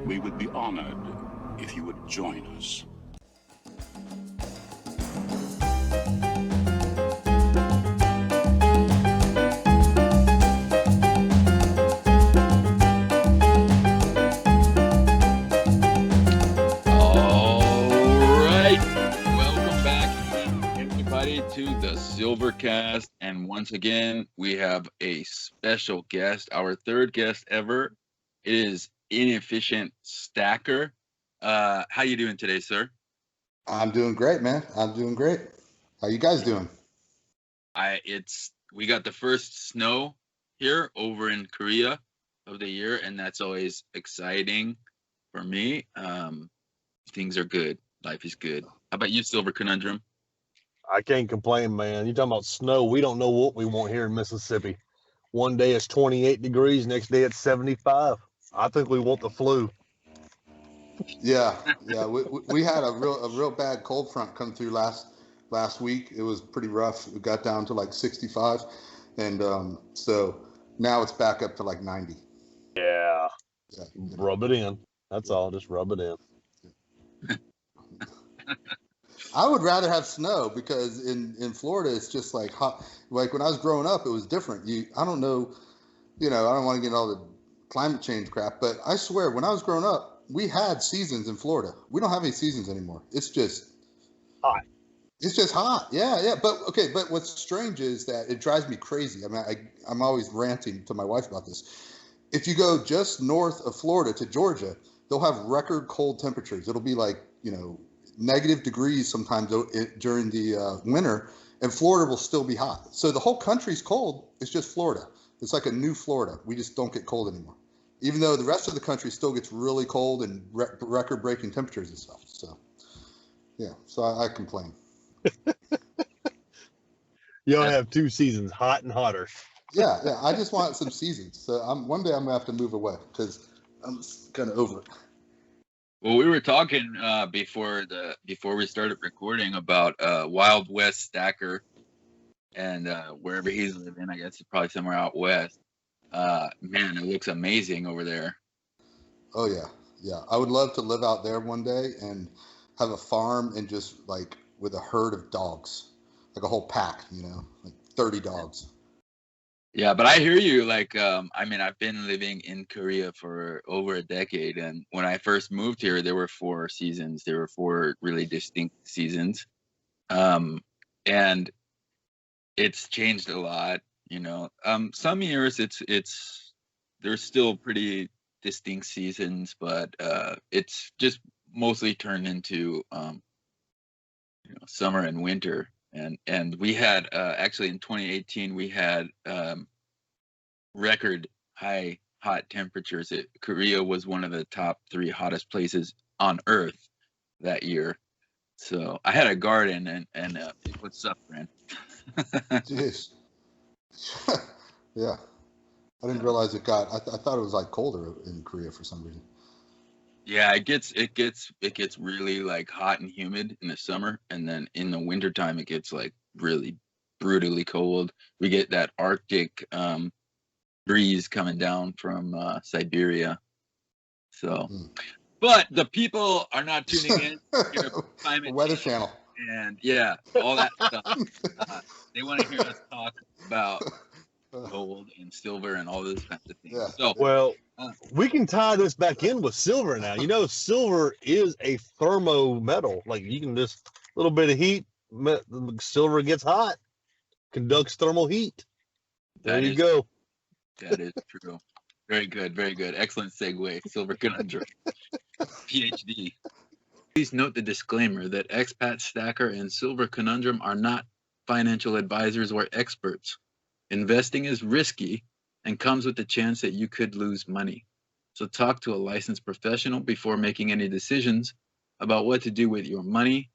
We would be honored if you would join us. To the Silvercast, and once again we have a special guest, our third guest ever. It is Inefficient Stacker. How you doing today, sir? I'm doing great, man. I'm doing great. How you guys doing? We got the first snow here over in Korea of the year, and that's always exciting for me. Things are good. Life is good. How about you, Silver Conundrum? I can't complain, man. You talking about snow? We don't know what we want here in Mississippi. One day it's 28 degrees, next day it's 75. I think we want the flu. Yeah. We had a real bad cold front come through last week. It was pretty rough. It got down to like 65, and so now it's back up to like 90. Yeah. Rub it in. That's all. Just rub it in. I would rather have snow because in Florida it's just like hot. Like when I was growing up, it was different. I don't know, I don't want to get all the climate change crap, but I swear when I was growing up, we had seasons in Florida. We don't have any seasons anymore. It's just hot. It's just hot. Yeah. But what's strange is that it drives me crazy. I mean, I'm always ranting to my wife about this. If you go just north of Florida to Georgia, they'll have record cold temperatures. It'll be like, negative degrees sometimes during the winter, and Florida will still be hot. So the whole country's cold. It's just Florida. It's like a new Florida. We just don't get cold anymore, even though the rest of the country still gets really cold and record-breaking temperatures and stuff. So, yeah. So I complain. You don't have two seasons, hot and hotter. Yeah. I just want some seasons. So one day I'm gonna have to move away because I'm kind of over it. Well, we were talking before we started recording about Wild West Stacker and wherever he's living. I guess it's probably somewhere out west. Man, it looks amazing over there. Oh yeah. I would love to live out there one day and have a farm and just like with a herd of dogs, like a whole pack, like 30 dogs. Yeah, but I hear you. Like, I've been living in Korea for over a decade, and when I first moved here, there were 4 seasons. There were 4 really distinct seasons, and it's changed a lot. Some years there's still pretty distinct seasons, but it's just mostly turned into summer and winter. And we had actually in 2018 we had record high hot temperatures. Korea was one of the top 3 hottest places on Earth that year. So I had a garden and what's up, friend? Jeez. Yeah, I didn't realize it got. I thought it was like colder in Korea for some reason. Yeah, it gets really like hot and humid in the summer, and then in the wintertime it gets like really brutally cold. We get that Arctic breeze coming down from Siberia. So, but the people are not tuning in to climate Weather Channel, and all that stuff. They want to hear us talk about gold and silver and all those kinds of things. Yeah. So, well, we can tie this back in with silver now. Silver is a thermo metal. Like you can just a little bit of heat, silver gets hot, conducts thermal heat. There you go. That is true. Very good. Very good. Excellent segue. Silver Conundrum. PhD. Please note the disclaimer that Expat Stacker and Silver Conundrum are not financial advisors or experts. Investing is risky and comes with the chance that you could lose money. So talk to a licensed professional before making any decisions about what to do with your money.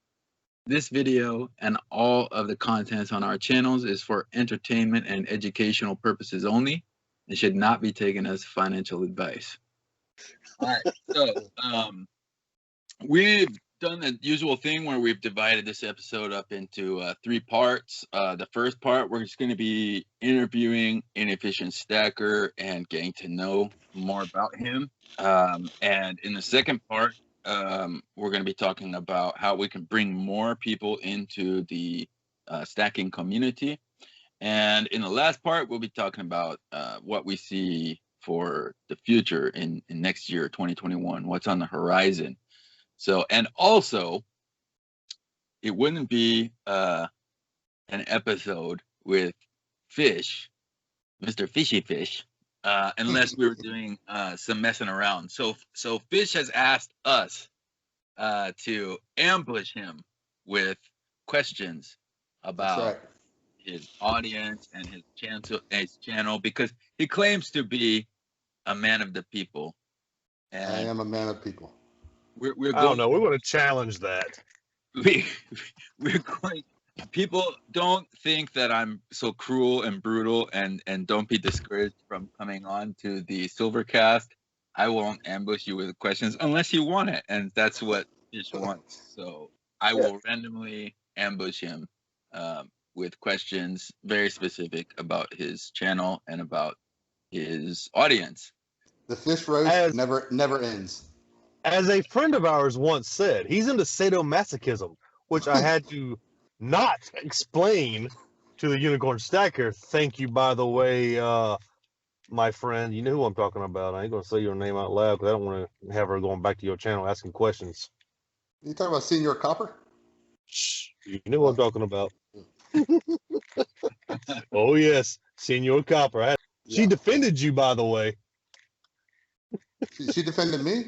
This video and all of the contents on our channels is for entertainment and educational purposes only and should not be taken as financial advice. All right, so we've done the usual thing where we've divided this episode up into 3 parts. The first part, we're just going to be interviewing Inefficient Stacker and getting to know more about him. And in the second part, we're going to be talking about how we can bring more people into the stacking community. And in the last part, we'll be talking about what we see for the future in next year, 2021, what's on the horizon. So, and also, it wouldn't be an episode with Fish, Mr. Fishy Fish, unless we were doing some messing around. So Fish has asked us to ambush him with questions about his audience and his channel, because he claims to be a man of the people. And I am a man of people. We're I don't know. We want to challenge that. We're going. People don't think that I'm so cruel and brutal, and don't be discouraged from coming on to the Silvercast. I won't ambush you with questions unless you want it, and that's what Fish wants. So I will randomly ambush him with questions very specific about his channel and about his audience. The fish roast never ends. As a friend of ours once said, he's into sadomasochism, which I had to not explain to the Unicorn Stacker. Thank you, by the way, my friend. You know who I'm talking about. I ain't going to say your name out loud because I don't want to have her going back to your channel asking questions. You talking about Senior Copper? Shh. You know what I'm talking about. Oh, yes. Senor Copper. She defended you, by the way. She defended me?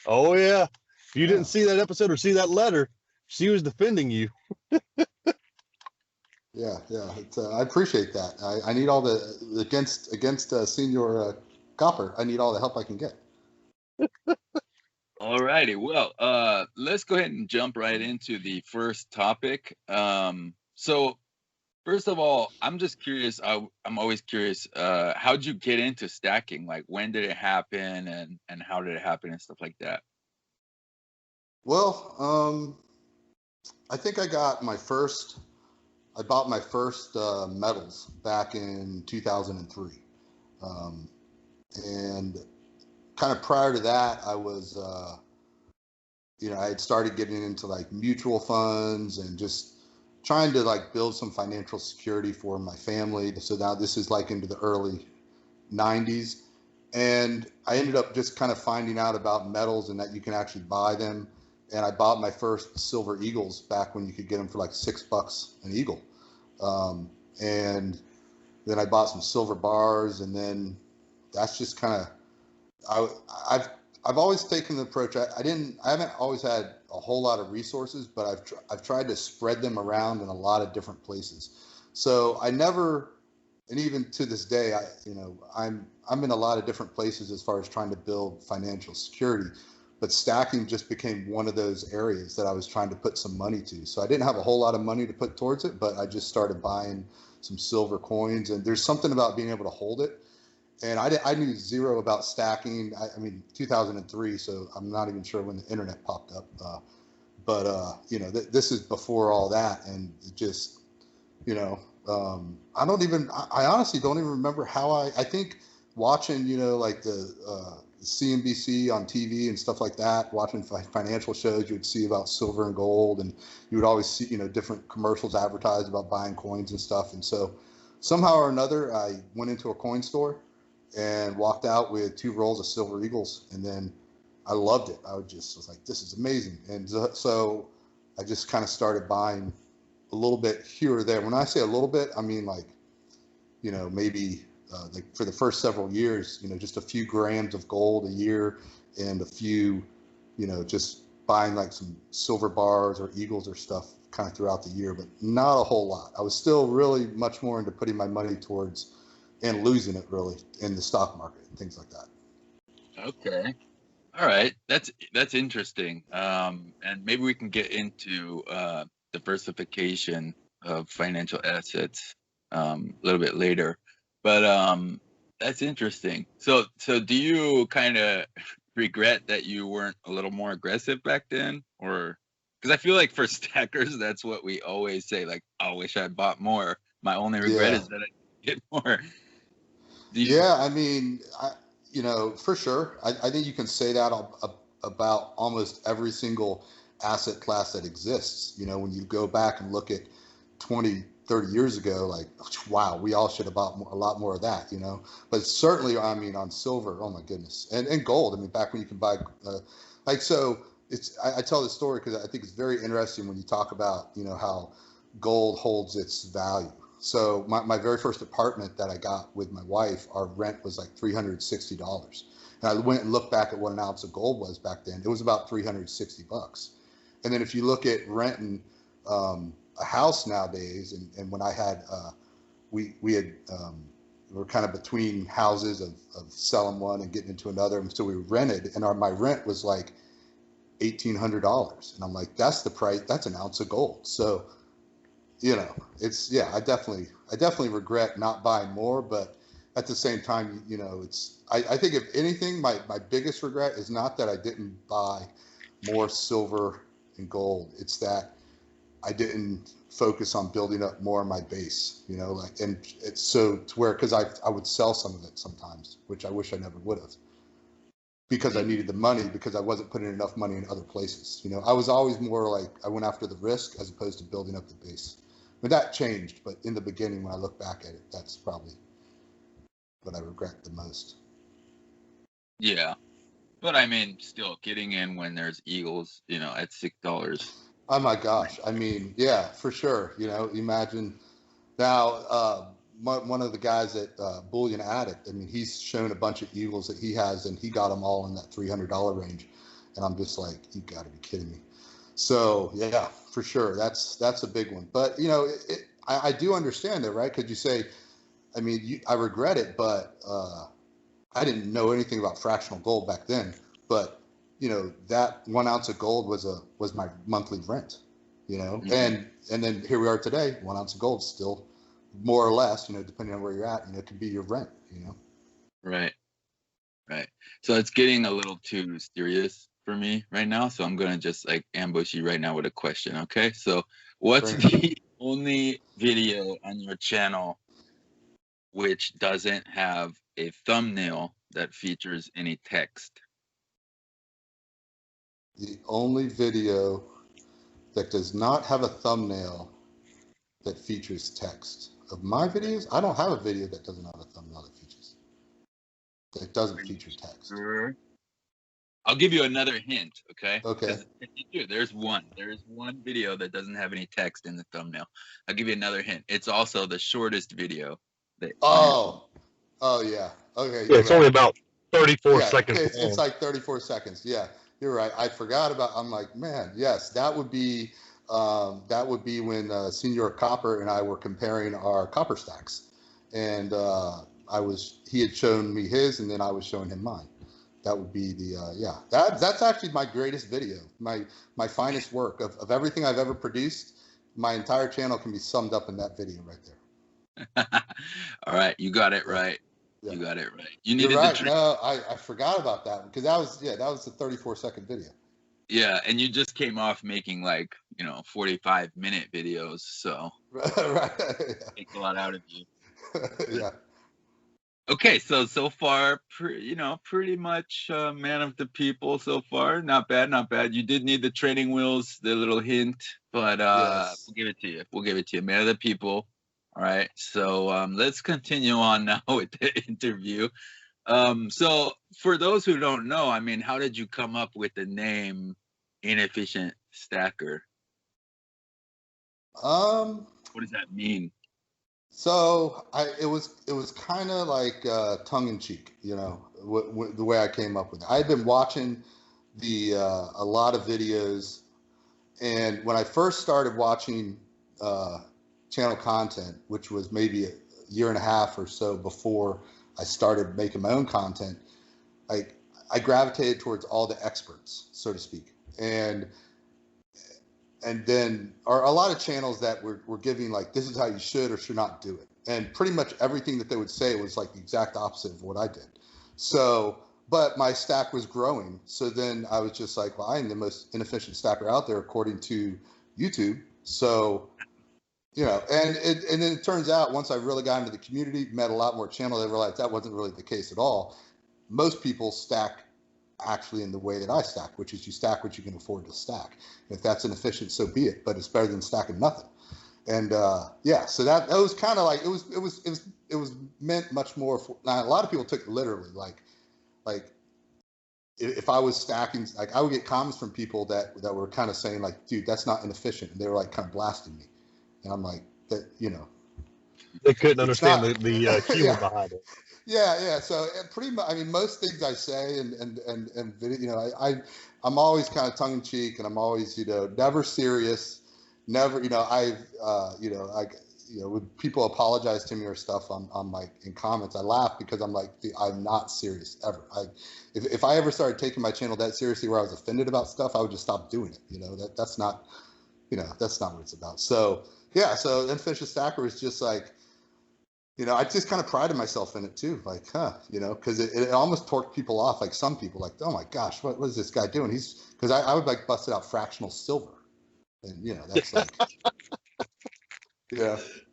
Oh, yeah. If you didn't see that episode or see that letter, she was defending you. Yeah. I appreciate that. I need all the against Senior Copper. I need all the help I can get. All righty. Well, let's go ahead and jump right into the first topic. So, first of all, I'm just curious. I'm always curious. How'd you get into stacking? Like, when did it happen, and how did it happen, and stuff like that? Well, I think I bought my first metals back in 2003. And kind of prior to that, I was, I had started getting into like mutual funds and just trying to like build some financial security for my family. So now this is like into the early 90s. And I ended up just kind of finding out about metals and that you can actually buy them. And I bought my first silver eagles back when you could get them for like $6 an eagle. And then I bought some silver bars, and then that's just kind of, I've always taken the approach. I haven't always had a whole lot of resources, but I've tried to spread them around in a lot of different places. So I never, and even to this day, I'm in a lot of different places as far as trying to build financial security. But stacking just became one of those areas that I was trying to put some money to. So I didn't have a whole lot of money to put towards it, but I just started buying some silver coins. And there's something about being able to hold it. And I knew zero about stacking. I mean, 2003, so I'm not even sure when the internet popped up. This is before all that. And it just, I honestly don't even remember how I think watching, like the CNBC on TV and stuff like that, watching financial shows, you would see about silver and gold, and you would always see, different commercials advertised about buying coins and stuff. And so somehow or another, I went into a coin store and walked out with 2 rolls of silver eagles. And then I loved it. I was like, this is amazing. And so I just kind of started buying a little bit here or there. When I say a little bit, I mean like, maybe like for the first several years, just a few grams of gold a year and a few, just buying like some silver bars or eagles or stuff kind of throughout the year, but not a whole lot. I was still really much more into putting my money towards and losing it really in the stock market and things like that. Okay. All right. That's interesting. And maybe we can get into diversification of financial assets a little bit later. But that's interesting. So do you kind of regret that you weren't a little more aggressive back then, or? Because I feel like for stackers, that's what we always say. Like, I wish I bought more. My only regret is that I didn't get more. Yeah, I mean, you know, for sure. I think you can say that about almost every single asset class that exists. You know, when you go back and look at 20, 30 years ago, like, wow, we all should have bought a lot more of that, you know. But certainly, I mean, on silver, oh my goodness, and gold. I mean, back when you can buy, like, so it's. I tell this story because I think it's very interesting when you talk about, you know, how gold holds its value. So my very first apartment that I got with my wife, our rent was like $360. And I went and looked back at what an ounce of gold was back then. It was about $360. And then if you look at renting a house nowadays, and when I had, we were kind of between houses of selling one and getting into another. And so we rented, and my rent was like $1,800. And I'm like, that's the price, that's an ounce of gold. So, you know, it's, yeah, I definitely regret not buying more, but at the same time, you know, it's, I think if anything, my biggest regret is not that I didn't buy more silver and gold. It's that I didn't focus on building up more of my base, you know, like, and it's so to where, cause I would sell some of it sometimes, which I wish I never would have, because I needed the money, because I wasn't putting enough money in other places. You know, I was always more like, I went after the risk as opposed to building up the base. But that changed. But in the beginning, when I look back at it, that's probably what I regret the most. Yeah. But I mean, still getting in when there's Eagles, you know, at $6. Oh my gosh. I mean, yeah, for sure. You know, imagine now, one of the guys at Bullion Addict, I mean, he's shown a bunch of Eagles that he has, and he got them all in that $300 range. And I'm just like, you got to be kidding me. So yeah, for sure, that's a big one. But you know, I do understand that, right? Because you say, I mean, I regret it, but I didn't know anything about fractional gold back then. But you know, that 1 ounce of gold was my monthly rent. You know, and then here we are today. 1 ounce of gold still, more or less, you know, depending on where you're at, you know, it can be your rent. You know. Right. So it's getting a little too serious for me right now. So I'm gonna just like ambush you right now with a question. Okay. So what's the only video on your channel which doesn't have a thumbnail that features any text? The only video that does not have a thumbnail that features text. Of my videos, I don't have a video that doesn't have a thumbnail that doesn't feature text. I'll give you another hint, okay? Okay. There's one video that doesn't have any text in the thumbnail. I'll give you another hint. It's also the shortest video. Oh yeah. Okay. Yeah, it's only about 34 seconds. It's like 34 seconds. Yeah, you're right. I forgot about. I'm like, man, yes, that would be when Senior Copper and I were comparing our copper stacks, and he had shown me his, and then I was showing him mine. That would be the that's actually my greatest video, my finest work of everything I've ever produced. My entire channel can be summed up in that video right there. All right, you got it right. Yeah. You got it right. You're right. No, I forgot about that one, because that was the 34-second video. Yeah, and you just came off making like 45-minute videos, so right. Takes a lot out of you. Yeah. Okay, so far, pretty much man of the people so far. Not bad. You did need the training wheels, the little hint, but yes. We'll give it to you. Man of the people. All right, so let's continue on now with the interview. So for those who don't know, I mean, how did you come up with the name Inefficient Stacker? What does that mean? So it was kind of like tongue in cheek, the way I came up with it. I had been watching a lot of videos, and when I first started watching channel content, which was maybe a year and a half or so before I started making my own content, I gravitated towards all the experts, so to speak, and then are a lot of channels that were giving like, this is how you should or should not do it. And pretty much everything that they would say was like the exact opposite of what I did. So but my stack was growing. So then I was just like, well, I am the most inefficient stacker out there according to YouTube. So, and then it turns out once I really got into the community, met a lot more channels, I realized that wasn't really the case at all. Most people stack actually in the way that I stack, which is you stack what you can afford to stack. If that's inefficient, so be it, but it's better than stacking nothing. And so that was kind of like it was meant much more for. Now a lot of people took it literally, like if I was stacking, like I would get comments from people that were kind of saying like, dude, that's not inefficient, and they were like kind of blasting me, and I'm like, that they couldn't understand not, the humor yeah. behind it. Yeah. So pretty much, I mean, most things I say and video, I'm always kind of tongue in cheek, and I'm always, never serious, never, when people apologize to me or stuff on like in comments, I laugh because I'm like, I'm not serious ever. If I ever started taking my channel that seriously where I was offended about stuff, I would just stop doing it. That's not, that's not what it's about. So yeah, so Inefficient Stacker is just like, I just kind of prided myself in it too, like, because it almost torqued people off. Like some people, like, oh my gosh, what is this guy doing? Because I would like busted out fractional silver, and that's like,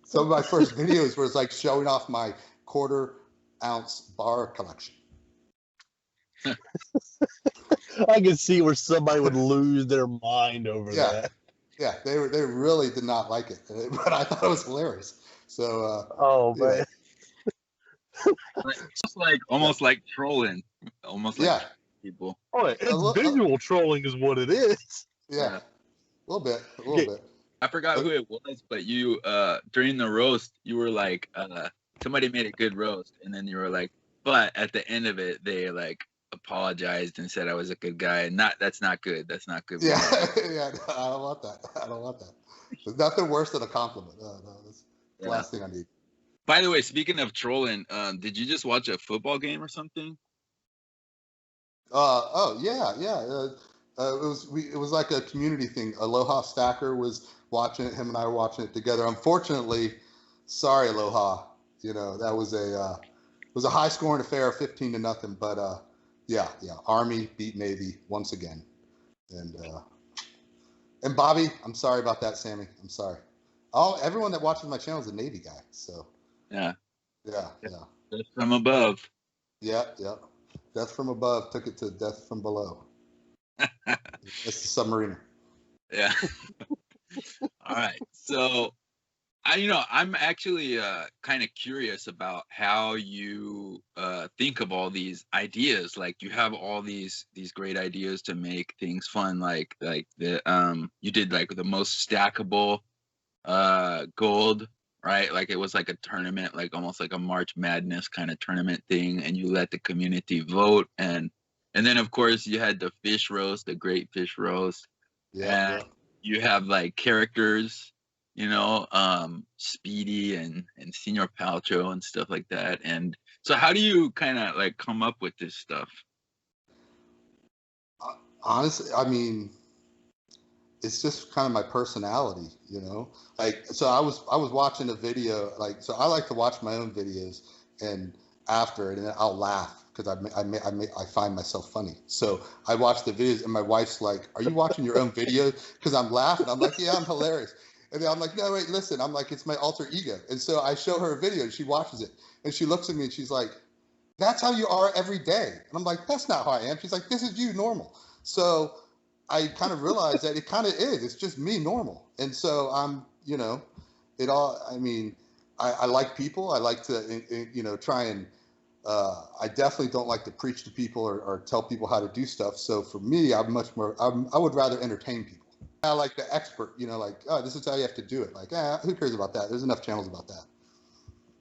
some of my first videos was like showing off my 1/4 ounce bar collection. I can see where somebody would lose their mind over that. Yeah, they really did not like it, but I thought it was hilarious. So, man. almost like trolling, almost like people. Oh, it's visual trolling is what it is. Yeah, a little bit. I forgot who it was, but you during the roast, you were like, somebody made a good roast, and then you were like, but at the end of it, they like apologized and said I was a good guy, and that's not good. That's not good. Yeah, yeah. No, I don't want that. There's nothing worse than a compliment. No, that's the last thing I need. By the way, speaking of trolling, did you just watch a football game or something? Yeah. It was like a community thing. Aloha Stacker was watching it. Him and I were watching it together. Unfortunately, sorry, Aloha. That was a high scoring affair, 15-0. But yeah. Army beat Navy once again. And Bobby, I'm sorry about that, Sammy. I'm sorry. Everyone that watches my channel is a Navy guy. So. Yeah. Death from above. Yeah. Death from above took it to death from below. It's the submariner. Yeah. All right. So, I'm actually kind of curious about how you think of all these ideas. Like you have all these great ideas to make things fun. Like the you did like the most stackable gold. Right, like it was like a tournament, like almost like a March Madness kind of tournament thing, and you let the community vote, and then of course you had the fish roast, the great fish roast, and you have like characters, Speedy and Senior Palcho and stuff like that. And so, how do you kind of like come up with this stuff? Honestly, I mean, it's just kind of my personality, like, so I was watching a video, like, so I like to watch my own videos and after it, and then I'll laugh because I find myself funny. So I watch the videos and my wife's like, are you watching your own video? Because I'm laughing. I'm like, yeah, I'm hilarious. And then I'm like, no, wait, listen. I'm like, it's my alter ego. And so I show her a video and she watches it and she looks at me and she's like, that's how you are every day. And I'm like, that's not how I am. She's like, this is you normal. So I kind of realized that it kind of is. It's just me normal. And so I'm, it all, I mean, I like people. I like to, try and, I definitely don't like to preach to people or tell people how to do stuff. So for me, I'm much more, I would rather entertain people. I like the expert, like, oh, this is how you have to do it. Like, who cares about that? There's enough channels about that.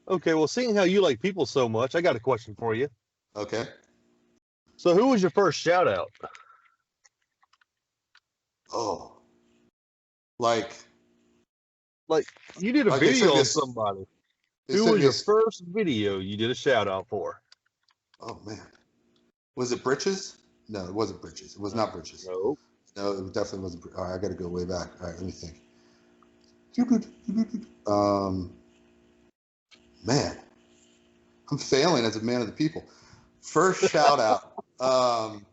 Okay, well, seeing how you like people so much, I got a question for you. Okay. So who was your first shout out? Oh, like you did a video on somebody. Who was your first video you did a shout out for? Oh man, was it Britches? No, it wasn't Britches. It was not Britches. No, it definitely wasn't. All right, I got to go way back. All right, let me think. Man, I'm failing as a man of the people. First shout out. I'm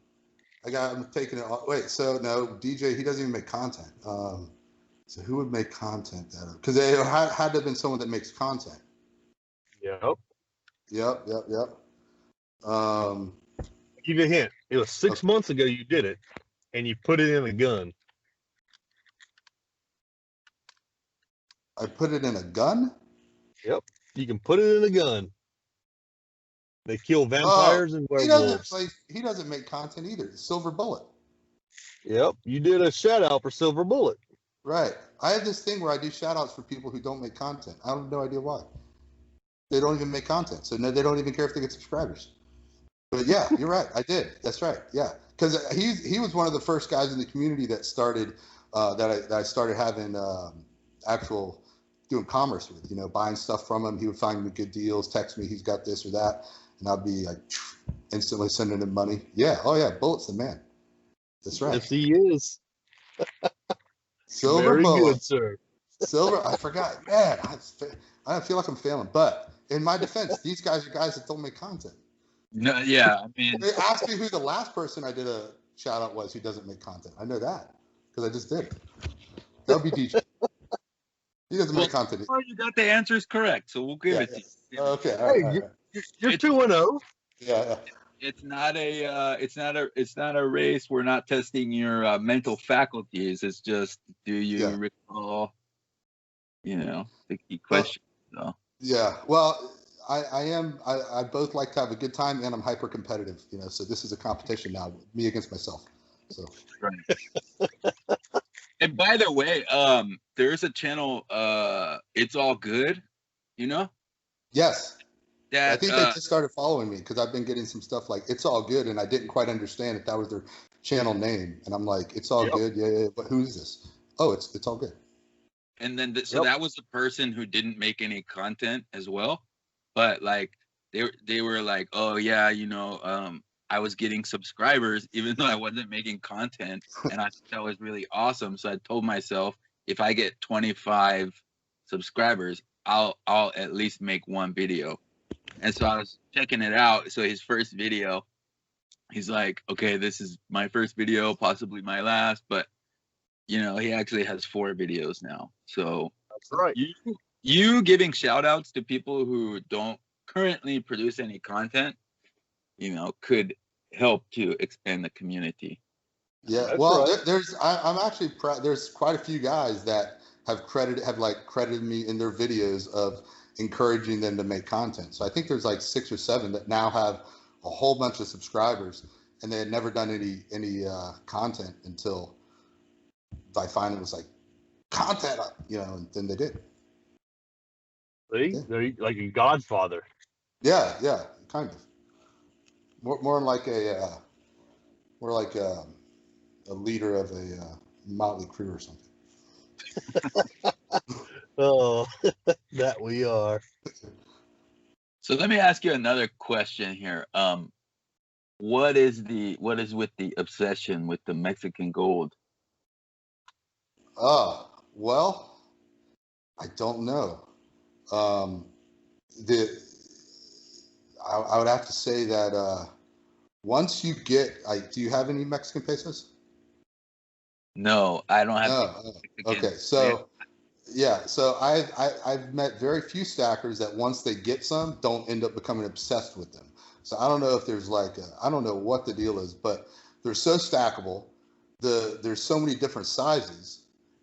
taking it. Wait, so no, DJ, he doesn't even make content. So who would make content that? Because they had to have been someone that makes content. Yep. Yep. Give you a hint. It was 6 months ago you did it, and you put it in a gun. I put it in a gun? Yep. You can put it in a gun. They kill vampires and werewolves. He doesn't make content either. Silver Bullet. Yep. You did a shout out for Silver Bullet. Right. I have this thing where I do shout outs for people who don't make content. I have no idea why. They don't even make content. So no, they don't even care if they get subscribers. But yeah, you're right. I did. That's right. Yeah. Because he was one of the first guys in the community that started, that I started having actual doing commerce with, buying stuff from him. He would find me good deals, text me, he's got this or that. And I'd be like instantly sending him money. Yeah. Oh yeah. Bullet's the man. That's right. Yes, he is. Silver Very Bullet. good, sir. Silver. I forgot. Man, I feel like I'm failing. But in my defense, these guys are guys that don't make content. No, yeah, I mean, They asked me who the last person I did a shout out was who doesn't make content. I know that because I just did it. That would be DJ. He doesn't make content. well, you got the answers correct, so we'll give Yeah, it to you. Okay. All Hey, right. You're 2-0. Yeah. It's not a race. We're not testing your mental faculties. It's just, do you recall, the key question. So. Yeah. Well, I both like to have a good time and I'm hyper competitive, so this is a competition now, me against myself. So Right. And by the way, there's a channel, It's All Good, yes. that I think they just started following me because I've been getting some stuff like It's All Good, and I didn't quite understand if that was their channel name. And I'm like, It's All Good, yeah. But who's this? Oh, it's All Good. And then that was the person who didn't make any content as well, but like they were like, oh yeah, I was getting subscribers even though I wasn't making content, and I thought that was really awesome. So I told myself, if I get 25 subscribers, I'll at least make one video. And so I was checking it out. So his first video, he's like, okay, this is my first video, possibly my last, but he actually has 4 videos now. So That's right. You giving shout outs to people who don't currently produce any content, could help to expand the community. Yeah. That's Well, right. I'm actually proud. There's quite a few guys that have credited me in their videos of encouraging them to make content. So I think there's like 6 or 7 that now have a whole bunch of subscribers, and they had never done any content until I finally was like, content, and then they did. See? Yeah. They're like a godfather. Yeah, kind of. More like a leader of a motley crew or something. Oh, that we are. So let me ask you another question here. What is with the obsession with the Mexican gold? Well, I don't know. I would have to say that once you get, do you have any Mexican pesos? No, I don't have. No. Okay, so yeah, so I've met very few stackers that once they get some, don't end up becoming obsessed with them. So I don't know if there's I don't know what the deal is, but they're so stackable. There's so many different sizes,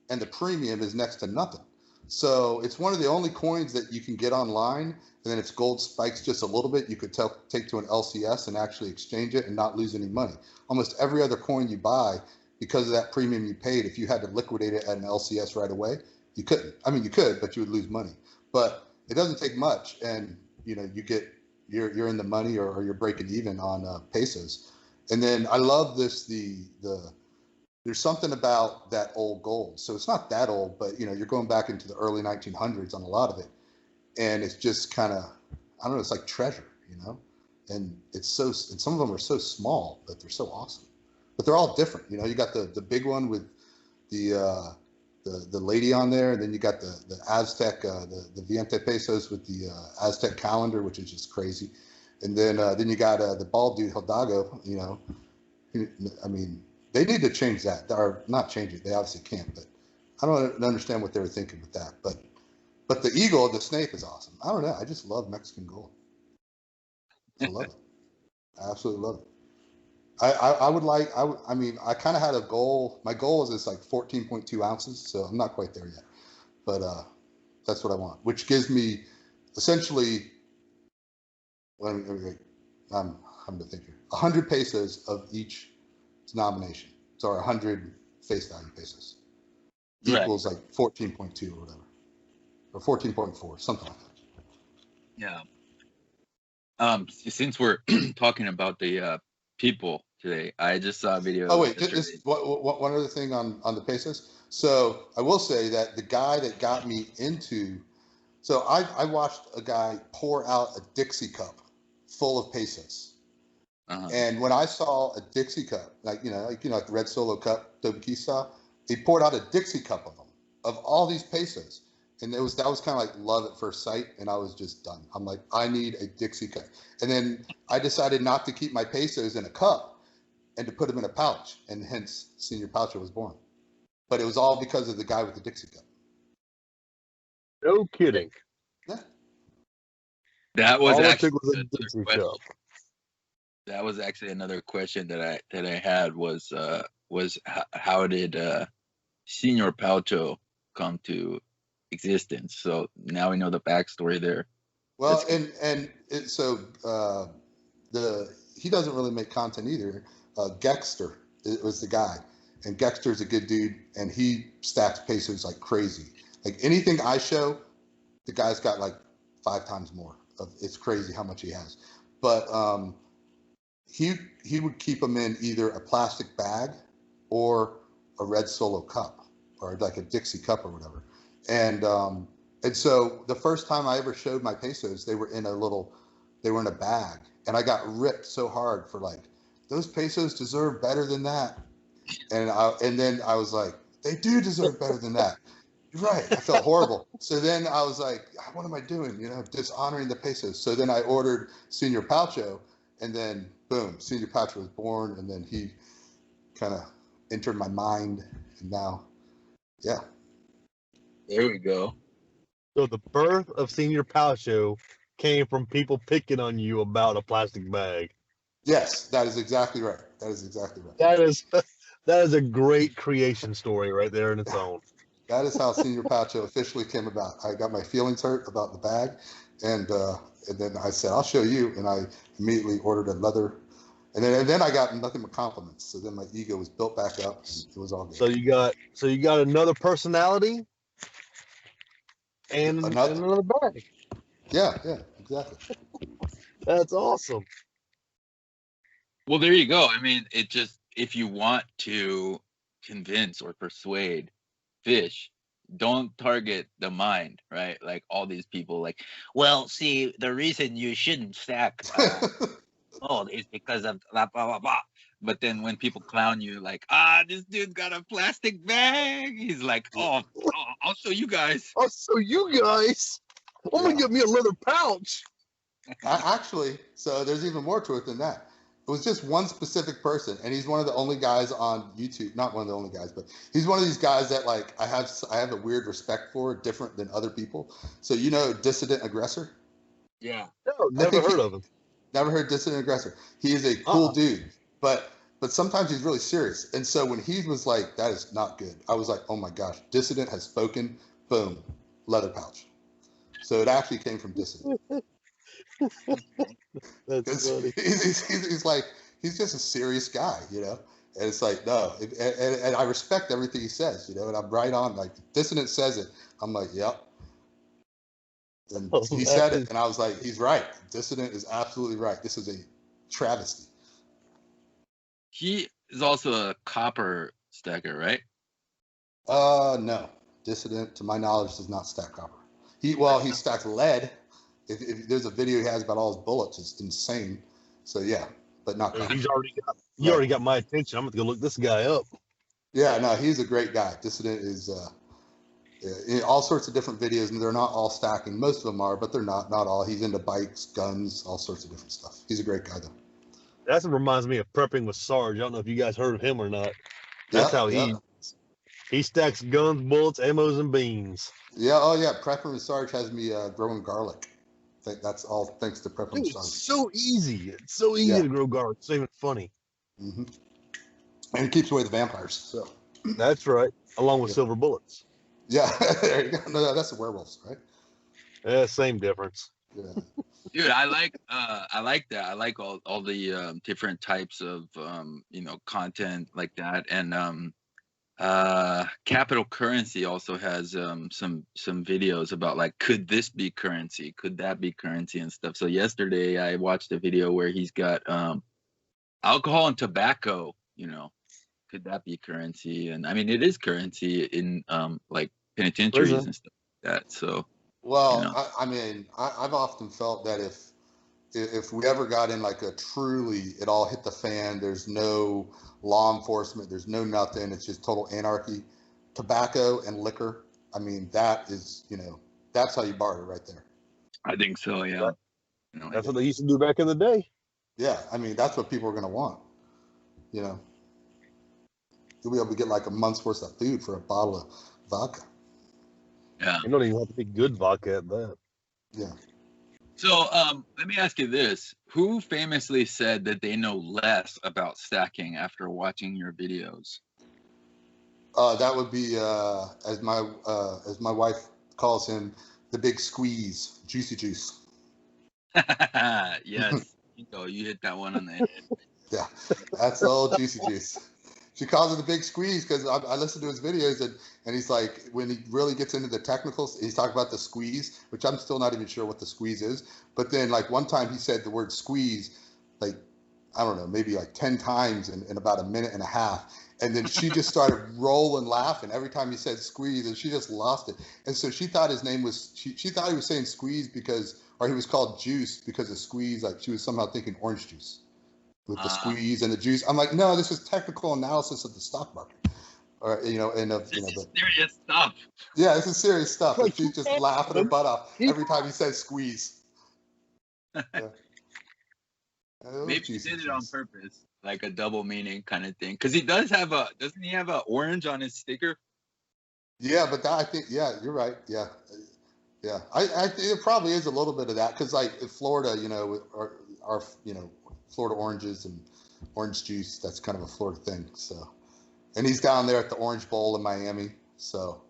and the premium is next to nothing. So it's one of the only coins that you can get online, and then its gold spikes just a little bit. You could take to an LCS and actually exchange it and not lose any money. Almost every other coin you buy, because of that premium you paid, if you had to liquidate it at an LCS right away, you couldn't. I mean, you could, but you would lose money. But it doesn't take much, and you're in the money or you're breaking even on pesos. And then I love this there's something about that old gold. So it's not that old, but you're going back into the early 1900s on a lot of it, and it's just kind of, I don't know, it's like treasure, and some of them are so small, but they're so awesome. But they're all different. You got the big one with the lady on there, and then you got the Aztec, the Veinte pesos with the Aztec calendar, which is just crazy. And then you got the bald dude Hidalgo. You know, I mean, they need to change that, or not change it. They obviously can't, but I don't understand what they were thinking with that. But the eagle, the snake is awesome. I don't know. I just love Mexican gold. I love it. I absolutely love it. I would like, I mean, I kind of had a goal. My goal is like 14.2 ounces, so I'm not quite there yet. But that's what I want, which gives me essentially, I'm to think here, 100 pesos of each denomination. So 100 face value pesos equals like 14.2 or whatever, or 14.4, something like that. Yeah. Since we're talking about the people today, I just saw a video. Oh wait, one other thing on the pesos. So I will say that the guy that got me into, so I watched a guy pour out a Dixie cup full of pesos. And when I saw a Dixie cup, like the red Solo cup, Dobakista, he poured out a Dixie cup of them, of all these pesos. And that was kind of like love at first sight, and I was just done. I'm like, I need a Dixie cup. And then I decided not to keep my pesos in a cup and to put them in a pouch, and hence Senior Poucho was born. But it was all because of the guy with the Dixie cup. No kidding. Yeah. That was actually a Dixie cup. That was actually another question that I had was how did Senior Poucho come to existence? So now we know the backstory there. Well, he doesn't really make content either. Gexter was the guy, and Gexter's a good dude, and he stacks pesos like crazy. Like anything I show, the guy's got like 5 times more. It's crazy how much he has. But he would keep them in either a plastic bag or a red Solo cup or like a Dixie cup or whatever. And so the first time I ever showed my pesos, they were in a bag, and I got ripped so hard for like, those pesos deserve better than that. And then I was like, they do deserve better than that. You're right. I felt horrible. So then I was like, what am I doing? Dishonoring the pesos. So then I ordered Senior Poucho, and then boom, Senior Poucho was born, and then he kind of entered my mind, and now, yeah. There we go. So the birth of Senior Poucho came from people picking on you about a plastic bag. Yes, that is exactly right. That is a great creation story right there in its own. That is how Senior Poucho officially came about. I got my feelings hurt about the bag, and then I said, I'll show you, and I immediately ordered a leather, and then I got nothing but compliments. So then my ego was built back up, and it was all good. So you got another personality and another bag. Yeah, exactly. That's awesome. Well, there you go. I mean, it just, if you want to convince or persuade fish, don't target the mind, right? Like all these people like, well, see, the reason you shouldn't stack gold is because of blah, blah, blah, blah. But then when people clown you like, this dude's got a plastic bag, he's like, oh I'll show you guys. I'm going to get me a leather pouch. Actually, so there's even more to it than that. It was just one specific person, and he's one of the only guys on YouTube. Not one of the only guys, but he's one of these guys that like I have a weird respect for, different than other people. So Dissident Aggressor? Yeah. No, never heard of him. Never heard Dissident Aggressor. He is a cool dude, but sometimes he's really serious. And so when he was like, that is not good, I was like, oh my gosh, Dissident has spoken. Boom, leather pouch. So it actually came from Dissident. That's funny. He's like, he's just a serious guy, And it's like, no, and I respect everything he says, and I'm right on. Like, Dissident says it, I'm like, yep. And he said it, and I was like, he's right. Dissident is absolutely right. This is a travesty. He is also a copper stacker, right? No. Dissident, to my knowledge, does not stack copper. He stacks lead. If there's a video he has about all his bullets, it's insane. So yeah, but not copper. You already got my attention. I'm going to go look this guy up. Yeah, no, he's a great guy. Dissident is Yeah, all sorts of different videos, and they're not all stacking. Most of them are, but they're not all. He's into bikes, guns, all sorts of different stuff. He's a great guy, though. That's what reminds me of prepping with Sarge. I don't know if you guys heard of him or not. That's how he stacks guns, bullets, ammos, and beans. Yeah, oh yeah, Prepper and Sarge has me growing garlic. That's all thanks to Prepper and Dude, Sarge. it's so easy. It's so easy to grow garlic. It's not even funny. Mm-hmm. And it keeps away the vampires. So that's right, along with silver bullets. Yeah, there you go. No, that's the werewolves, right? Yeah, same difference. Yeah. Dude, I like that. I like all the different types of content like that. And Capital Currency also has some videos about like, could this be currency? Could that be currency and stuff? So yesterday I watched a video where he's got alcohol and tobacco, could that be currency? And I mean, it is currency in like penitentiaries and stuff like that. So well, I mean, I've often felt that if we ever got in like a truly, it all hit the fan, there's no law enforcement, there's no nothing, it's just total anarchy, tobacco and liquor, I mean, that is, that's how you barter right there. I think so, yeah. That's what they used to do back in the day. Yeah, I mean, that's what people are going to want, You'll be able to get like a month's worth of food for a bottle of vodka. Yeah. You don't even have to be good vodka at that. Yeah. So let me ask you this. Who famously said that they know less about stacking after watching your videos? That would be, as my wife calls him, the big squeeze, Juicy Juice. Yes. You hit that one on the head. Yeah, that's the old Juicy Juice. She calls it the big squeeze because I listen to his videos and he's like, when he really gets into the technicals, he's talking about the squeeze, which I'm still not even sure what the squeeze is. But then like one time he said the word squeeze, like, I don't know, maybe like 10 times in about a minute and a half. And then she just started rolling laughing every time he said squeeze, and she just lost it. And so she thought his name was, she thought he was saying squeeze or he was called juice because of squeeze. Like she was somehow thinking orange juice with the squeeze and the juice. I'm like, no, this is technical analysis of the stock market, or serious stuff. Yeah, this is serious stuff. And she's just laughing her butt off every time he says squeeze. Yeah. Maybe he did it on purpose, like a double meaning kind of thing. Because he doesn't he have an orange on his sticker? Yeah, but I think, yeah, you're right. Yeah. Yeah. I think it probably is a little bit of that because like in Florida, our Florida oranges and orange juice, that's kind of a Florida thing. So, and he's down there at the Orange Bowl in Miami. So,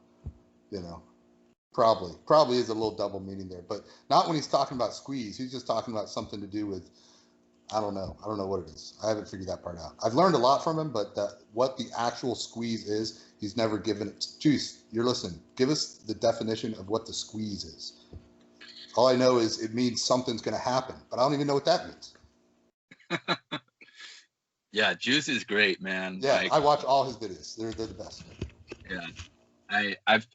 probably is a little double meaning there, but not when he's talking about squeeze. He's just talking about something to do with, I don't know what it is. I haven't figured that part out. I've learned a lot from him, but what the actual squeeze is, he's never given it. Juice, you're listening. Give us the definition of what the squeeze is. All I know is it means something's going to happen, but I don't even know what that means. Yeah, Juice is great, man. Yeah, I watch all his videos. They're the best. Yeah,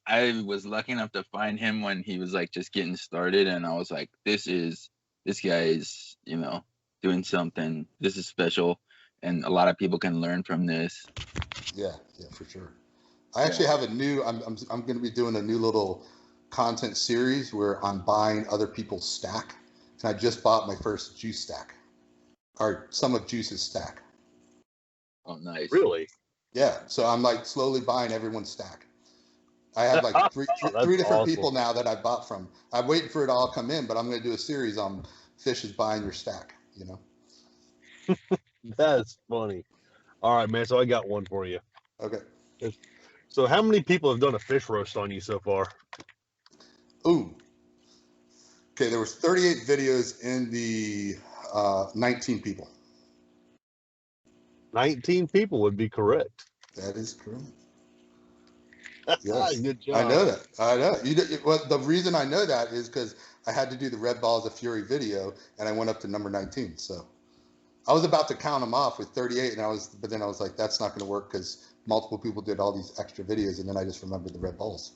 I was lucky enough to find him when he was like just getting started, and I was like, this guy is doing something. This is special, and a lot of people can learn from this. Yeah, for sure. I actually have a new. I'm going to be doing a new little content series where I'm buying other people's stack, and I just bought my first Juice stack, or some of Juice's stack. Oh, nice. Really? Yeah. So I'm like slowly buying everyone's stack. I have like three different people now that I bought from. I'm waiting for it all to come in, but I'm going to do a series on Fish is buying your stack. That's funny. All right, man. So I got one for you. Okay. So how many people have done a fish roast on you so far? Ooh. Okay, there was 38 videos in the 19 people. 19 people would be correct. That is correct. Yes. Good job. I know that. I know. Well, the reason I know that is because I had to do the Red Balls of Fury video, and I went up to number 19. So I was about to count them off with 38, but then I was like, that's not going to work because multiple people did all these extra videos, and then I just remembered the Red Balls.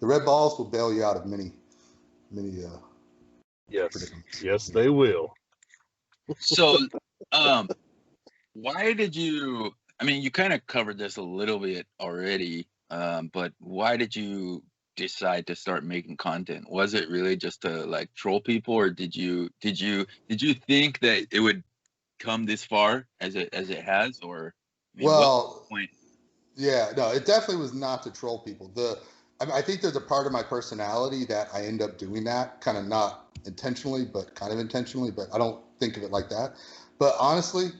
The Red Balls will bail you out of many predicaments. Yes, they will. So, why did you? I mean, you kind of covered this a little bit already, but why did you decide to start making content? Was it really just to like troll people, or did you think that it would come this far as it has, or I mean, what's Well, the point? yeah, no, it definitely was not to troll people. I think there's a part of my personality that I end up doing that, kind of not intentionally, but kind of intentionally, but I don't think of it like that. But honestly,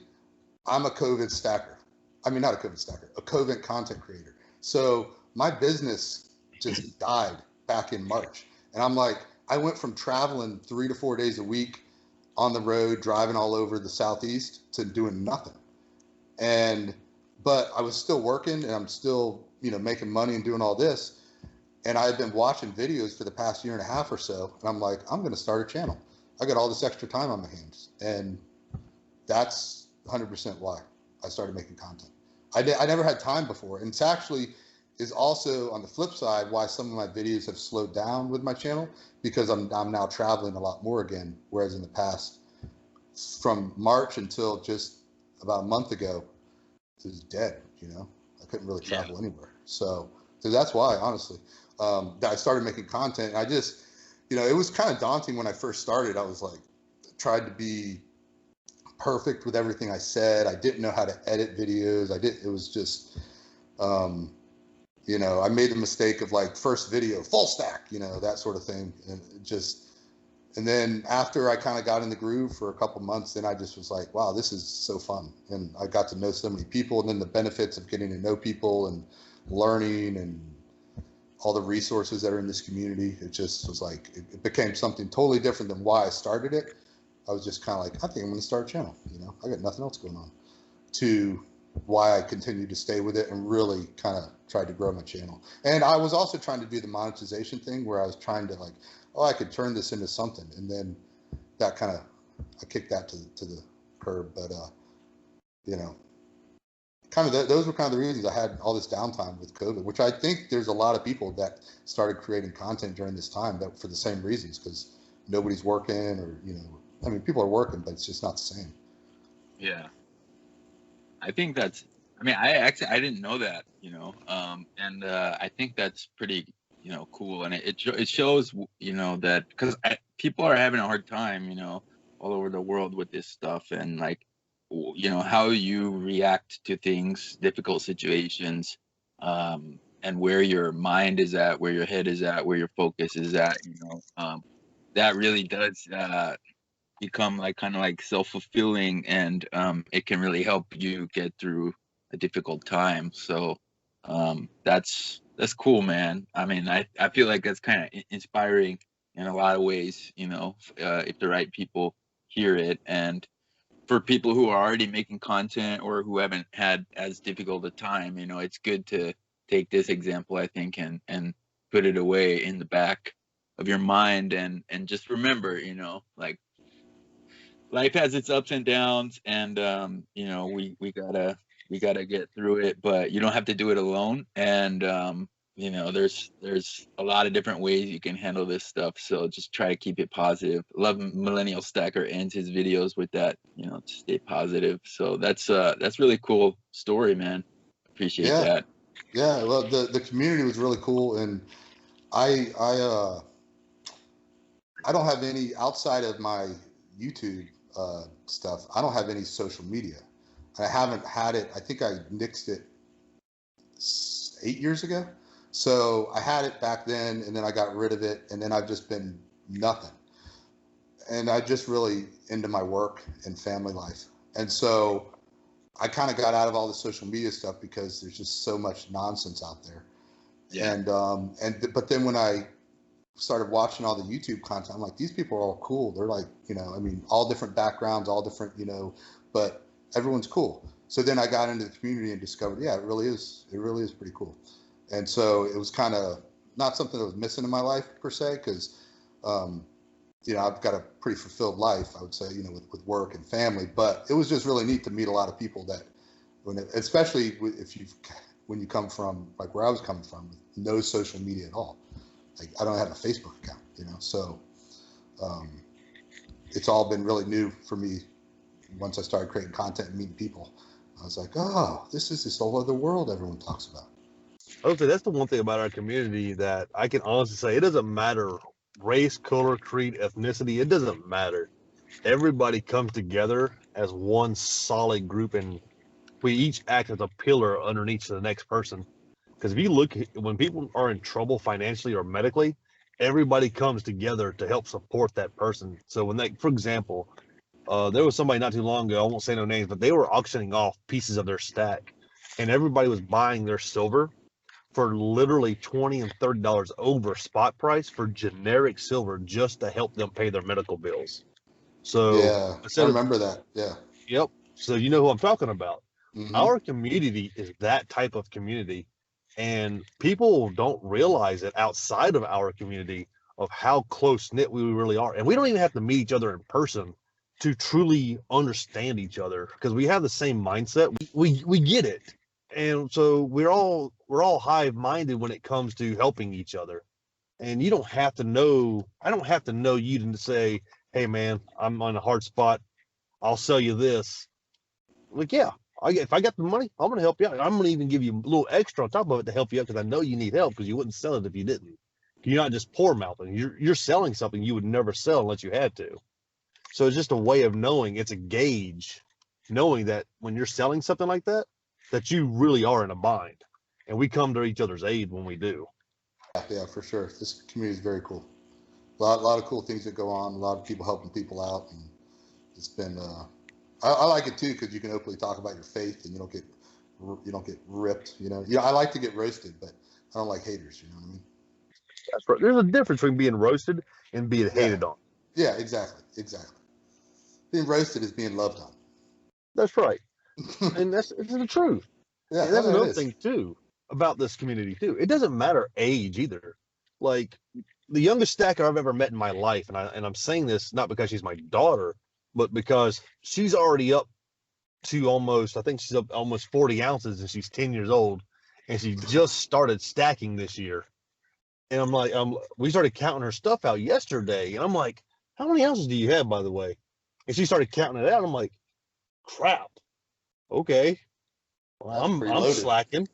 I'm a COVID stacker. I mean, not a COVID stacker, a COVID content creator. So my business just died back in March. And I'm like, I went from traveling 3 to 4 days a week on the road, driving all over the Southeast to doing nothing. But I was still working and I'm still, making money and doing all this. And I had been watching videos for the past year and a half or so. And I'm like, I'm going to start a channel. I got all this extra time on my hands. And that's 100% why I started making content. I never had time before. And it's actually is also on the flip side why some of my videos have slowed down with my channel, because I'm now traveling a lot more again. Whereas in the past, from March until just about a month ago, it was dead, I couldn't really travel anywhere. So that's why, honestly, that I started making content. And I just, it was kind of daunting when I first started. I was like, tried to be perfect with everything I said. I didn't know how to edit videos. It was just, I made the mistake of like first video, full stack, that sort of thing. And then after I kind of got in the groove for a couple months, then I just was like, wow, this is so fun. And I got to know so many people, and then the benefits of getting to know people and learning and all the resources that are in this community. It just was like, it became something totally different than why I started it. I was just kind of like, I think I'm going to start a channel. I got nothing else going on, to why I continued to stay with it and really kind of tried to grow my channel. And I was also trying to do the monetization thing where I was trying to like, I could turn this into something. And then that kind of, I kicked that to the curb. But, those were kind of the reasons I had all this downtime with COVID, which I think there's a lot of people that started creating content during this time that for the same reasons, because nobody's working or, people are working, but it's just not the same. Yeah. I think that's, I didn't know that, and I think that's pretty, cool. And it shows, that because people are having a hard time, all over the world with this stuff, and like, how you react to things, difficult situations, and where your mind is at, where your head is at, where your focus is at, that really does become like kind of like self-fulfilling, and it can really help you get through a difficult time. So that's cool, man. I feel like that's kind of inspiring in a lot of ways, if the right people hear it. And for people who are already making content or who haven't had as difficult a time, it's good to take this example, I think, and put it away in the back of your mind, and just remember, like, life has its ups and downs, and we gotta get through it, but you don't have to do it alone. And there's a lot of different ways you can handle this stuff, so just try to keep it positive. Love Millennial Stacker ends his videos with that, to stay positive. So that's really cool story, man. Appreciate that. Yeah, well, the community was really cool. And I don't have any, outside of my YouTube stuff, I don't have any social media. I haven't had it. I think I nixed it 8 years ago. So I had it back then, and then I got rid of it, and then I've just been nothing. And I just really into my work and family life. And so I kind of got out of all the social media stuff because there's just so much nonsense out there. Yeah. But then when I started watching all the YouTube content, I'm like, these people are all cool. They're like, all different backgrounds, all different, but everyone's cool. So then I got into the community and discovered, it really is pretty cool. And so it was kind of not something that was missing in my life per se, because, I've got a pretty fulfilled life, I would say, with work and family. But it was just really neat to meet a lot of people that, especially when you come from like where I was coming from, with no social media at all. Like, I don't have a Facebook account, so it's all been really new for me once I started creating content and meeting people. I was like, oh, this is this whole other world everyone talks about. I would say that's the one thing about our community that I can honestly say it doesn't matter race, color, creed, ethnicity. It doesn't matter. Everybody comes together as one solid group, and we each act as a pillar underneath the next person. Because if you look, when people are in trouble financially or medically, everybody comes together to help support that person. So when they, for example, there was somebody not too long ago, I won't say no names, but they were auctioning off pieces of their stack, and everybody was buying their silver for literally $20 and $30 over spot price for generic silver just to help them pay their medical bills. So Yeah, I instead of, remember that. Yeah. yep. So you know who I'm talking about. Hmm. Our community is that type of community, and people don't realize it outside of our community of how close knit we really are. And we don't even have to meet each other in person to truly understand each other because we have the same mindset. We get it, and so we're all hive minded when it comes to helping each other. And you don't have to know. I don't have to know you to say, "Hey, man, I'm on a hard spot. I'll sell you this." Like, yeah, if I got the money, I'm going to help you out. I'm going to even give you a little extra on top of it to help you out because I know you need help because you wouldn't sell it if you didn't. You're not just poor mouthing. You're selling something you would never sell unless you had to. So it's just a way of knowing. It's a gauge, knowing that when you're selling something like that, that you really are in a bind, and we come to each other's aid when we do. Yeah, for sure. This community is very cool. A lot of cool things that go on. A lot of people helping people out, and it's been. I like it too because you can openly talk about your faith, and you don't get ripped. I like to get roasted, but I don't like haters. You know what I mean? That's right. There's a difference between being roasted and being Yeah. hated on. Yeah, exactly. Being roasted is being loved on. That's right, and it's the truth. Yeah, And that's it another is. thing too about this community too. It doesn't matter age either. Like the youngest stacker I've ever met in my life, and I'm saying this not because she's my daughter, but because she's already up to almost, I think she's up almost 40 ounces, and she's 10 years old, and she just started stacking this year. And I'm like, we started counting her stuff out yesterday, and I'm like, how many ounces do you have, by the way? And she started counting it out. I'm like, crap. Okay, well, That's pretty I'm loaded. slacking.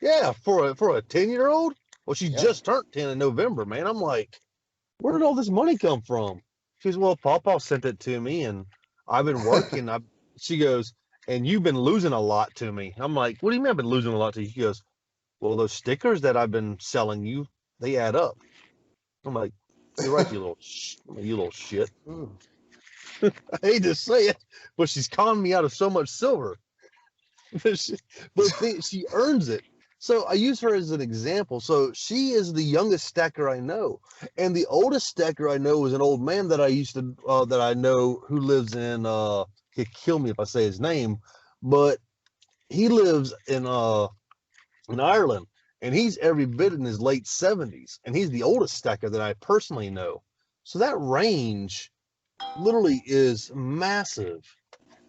Yeah, for a 10-year-old. Well, she Yeah. just turned 10 in November, man. I'm like, where did all this money come from? She goes, well, Papa sent it to me, and I've been working. She goes, and you've been losing a lot to me. I'm like, what do you mean I've been losing a lot to you? She goes, well, those stickers that I've been selling you, they add up. I'm like, you're right, you little shit. Ooh. I hate to say it, but she's conning me out of so much silver. but she earns it. So I use her as an example. So she is the youngest stacker I know, and the oldest stacker I know is an old man that I used to that I know who lives in. He'll kill me if I say his name, but he lives in Ireland, and he's every bit in his late 70s, and he's the oldest stacker that I personally know. So that range literally is massive.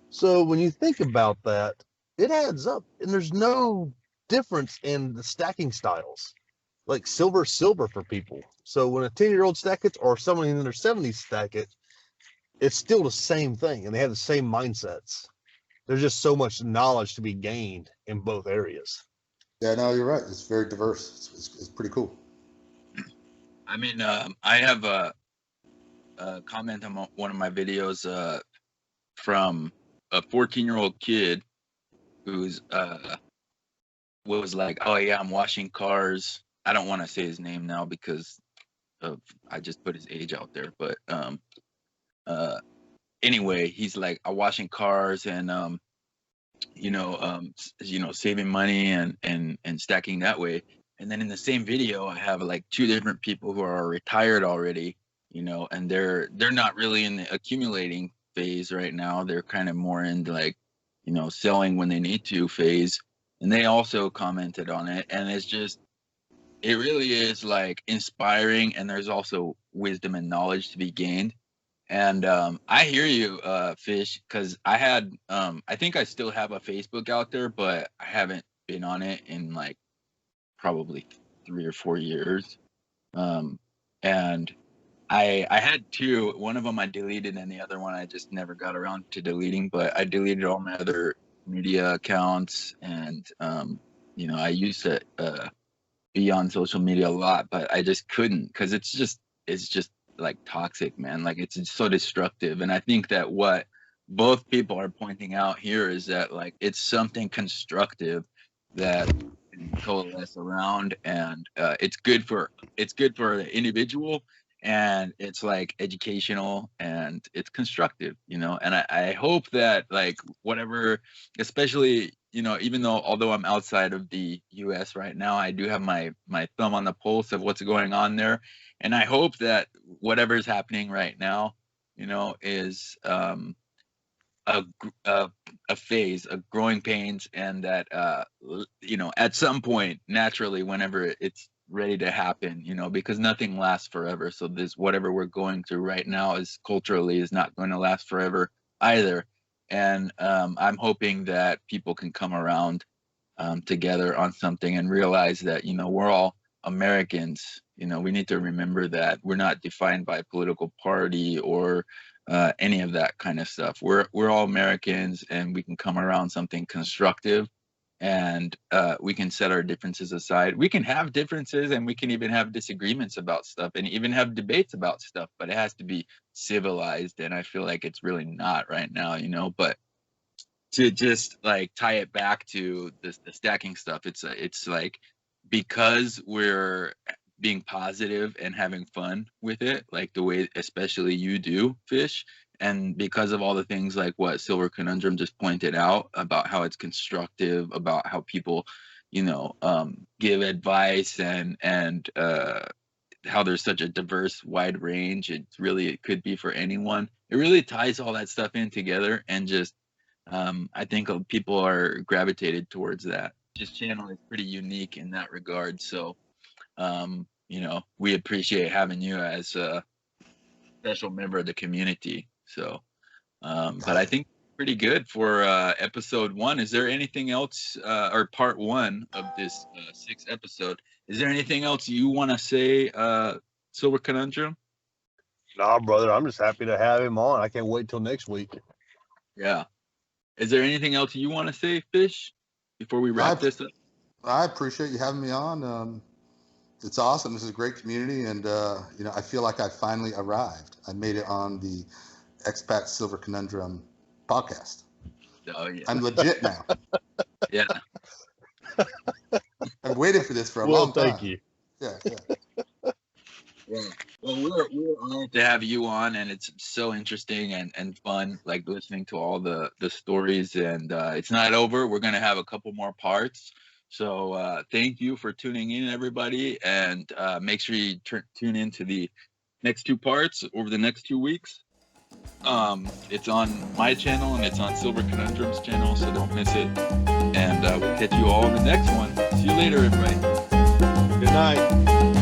So when you think about that, it adds up, and there's no difference in the stacking styles. Like silver for people. So when a 10-year-old stack it or someone in their 70s stack it, it's still the same thing, and they have the same mindsets. There's just so much knowledge to be gained in both areas. Yeah, no, you're right. It's very diverse. It's pretty cool. I mean, I have a comment on one of my videos from a 14-year-old kid who's was like, oh yeah, I'm washing cars. I don't want to say his name now because I just put his age out there, but anyway, he's like, I'm washing cars and saving money and stacking that way. And then in the same video, I have like two different people who are retired already, and they're not really in the accumulating phase right now. They're kind of more in like, selling when they need to phase. And they also commented on it. And it really is like inspiring. And there's also wisdom and knowledge to be gained. And I hear you, Fish, because I think I still have a Facebook out there, but I haven't been on it in like probably 3 or 4 years. And I had two. One of them I deleted, and the other one I just never got around to deleting. But I deleted all my other media accounts, and I used be on social media a lot, but I just couldn't because it's just like toxic, man. Like it's just so destructive. And I think that what both people are pointing out here is that like it's something constructive that can coalesce around, and it's good for the individual, and it's like educational and it's constructive, you know. And I hope that like whatever, especially, you know, even though although I'm outside of the US right now, I do have my thumb on the pulse of what's going on there. And I hope that whatever is happening right now, you know, is a phase of growing pains, and that you know, at some point naturally, whenever it's ready to happen, you know, because nothing lasts forever. So this whatever we're going through right now is culturally is not going to last forever either. And I'm hoping that people can come around together on something and realize that, you know, we're all Americans. You know, we need to remember that we're not defined by a political party or any of that kind of stuff. We're all Americans, and we can come around something constructive, and we can set our differences aside. We can have differences, and we can even have disagreements about stuff, and even have debates about stuff, but it has to be civilized, and I feel like it's really not right now, you know. But to just like tie it back to the stacking stuff, it's like, because we're being positive and having fun with it, like the way especially you do, Fish, and because of all the things like what Silver Conundrum just pointed out about how it's constructive, about how people, you know, give advice, and how there's such a diverse, wide range. It could be for anyone. It really ties all that stuff in together, and just I think people are gravitated towards that. This channel is pretty unique in that regard. So you know, we appreciate having you as a special member of the community. So but I think pretty good for episode 1. Is there anything else, or part 1 of this 6th episode, is there anything else you want to say, Silver Conundrum? Nah, brother, I'm just happy to have him on. I can't wait till next week. Yeah. Is there anything else you want to say, Fish, before we wrap this up? I appreciate you having me on. It's awesome. This is a great community, and you know, I feel like I finally arrived. I made it on the Expat Silver Conundrum podcast. Oh yeah, I'm legit now. Yeah. I've waited for this for a long time. Thank you. Yeah. Yeah. Well, we're honored to have you on, and it's so interesting and fun, like listening to all the stories. And it's not over. We're gonna have a couple more parts. So thank you for tuning in, everybody, and make sure you tune in to the next 2 parts over the next 2 weeks. It's on my channel, and it's on Silver Conundrum's channel, so don't miss it. And we'll catch you all in the next one. See you later, everybody. Good night.